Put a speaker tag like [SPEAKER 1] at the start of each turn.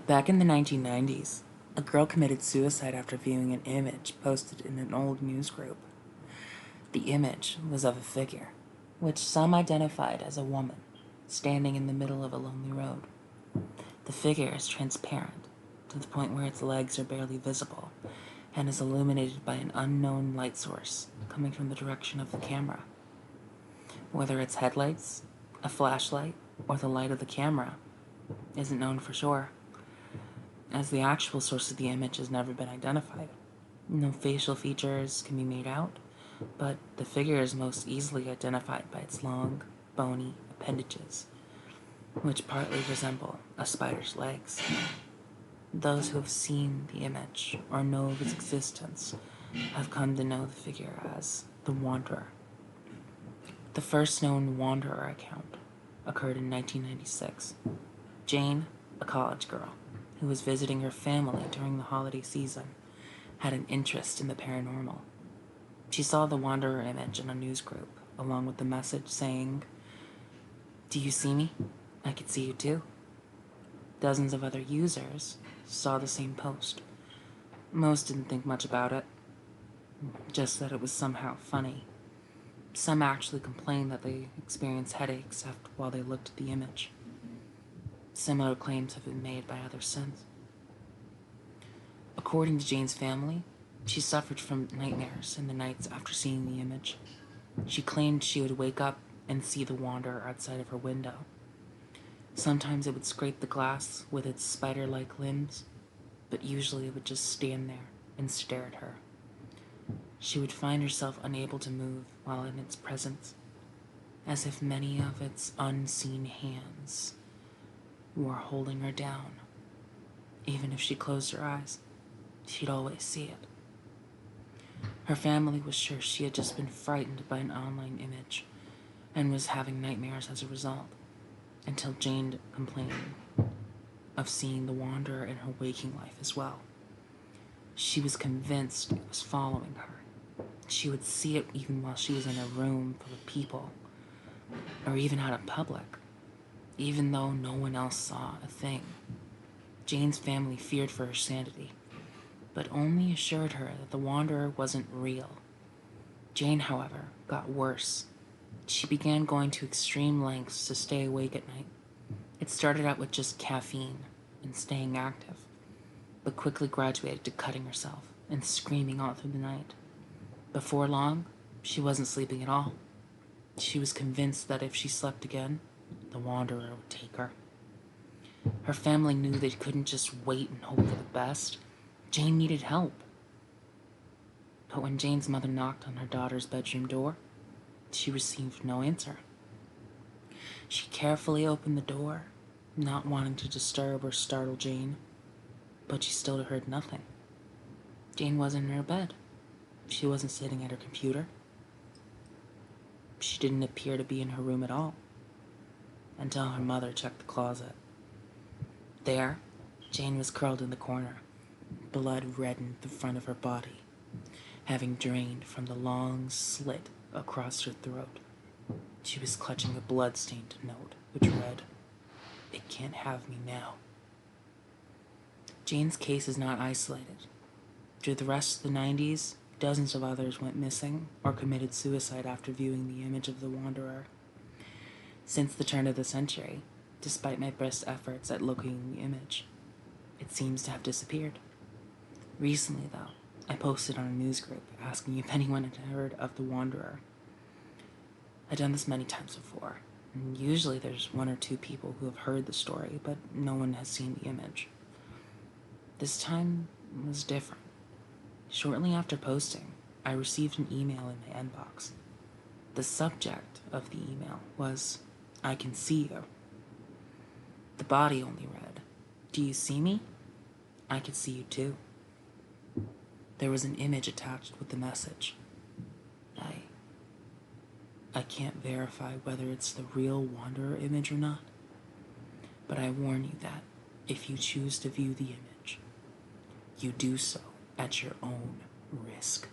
[SPEAKER 1] Back in the 1990s, a girl committed suicide after viewing an image posted in an old news group. The image was of a figure, which some identified as a woman, standing in the middle of a lonely road. The figure is transparent, to the point where its legs are barely visible, and is illuminated by an unknown light source coming from the direction of the camera. Whether it's headlights, a flashlight, or the light of the camera isn't known for sure, as the actual source of the image has never been identified. No facial features can be made out, but the figure is most easily identified by its long, bony appendages, which partly resemble a spider's legs. Those who have seen the image or know of its existence have come to know the figure as the Wanderer. The first known Wanderer account occurred in 1996. Jane, a college girl who was visiting her family during the holiday season, had an interest in the paranormal. She saw the Wanderer image in a news group, along with the message saying, "Do you see me? I could see you too." Dozens of other users saw the same post. Most didn't think much about it, just that it was somehow funny. Some actually complained that they experienced headaches while they looked at the image. Similar claims have been made by others since. According to Jane's family, she suffered from nightmares in the nights after seeing the image. She claimed she would wake up and see the Wanderer outside of her window. Sometimes it would scrape the glass with its spider-like limbs, but usually it would just stand there and stare at her. She would find herself unable to move while in its presence, as if many of its unseen hands were holding her down. Even if she closed her eyes, she'd always see it. Her family was sure she had just been frightened by an online image and was having nightmares as a result, until Jane complained of seeing the Wanderer in her waking life as well. She was convinced it was following her. She would see it even while she was in a room full of people, or even out in public, even though no one else saw a thing. Jane's family feared for her sanity, but only assured her that the Wanderer wasn't real. Jane, however, got worse. She began going to extreme lengths to stay awake at night. It started out with just caffeine and staying active, but quickly graduated to cutting herself and screaming all through the night. Before long, she wasn't sleeping at all. She was convinced that if she slept again, the Wanderer would take her. Her family knew they couldn't just wait and hope for the best. Jane needed help. But when Jane's mother knocked on her daughter's bedroom door, she received no answer. She carefully opened the door, not wanting to disturb or startle Jane, but she still heard nothing. Jane wasn't in her bed. She wasn't sitting at her computer. She didn't appear to be in her room at all, until her mother checked the closet. There, Jane was curled in the corner. Blood reddened the front of her body, having drained from the long slit across her throat. She was clutching a blood-stained note, which read, "It can't have me now." Jane's case is not isolated. Through the rest of the 90s, dozens of others went missing or committed suicide after viewing the image of the Wanderer. Since the turn of the century, despite my best efforts at locating the image, it seems to have disappeared. Recently, though, I posted on a news group asking if anyone had heard of the Wanderer. I've done this many times before, and usually there's one or two people who have heard the story, but no one has seen the image. This time was different. Shortly after posting, I received an email in my inbox. The subject of the email was, "I can see you." The body only read, "Do you see me? I can see you too." There was an image attached with the message. I can't verify whether it's the real Wanderer image or not, but I warn you that if you choose to view the image, you do so at your own risk.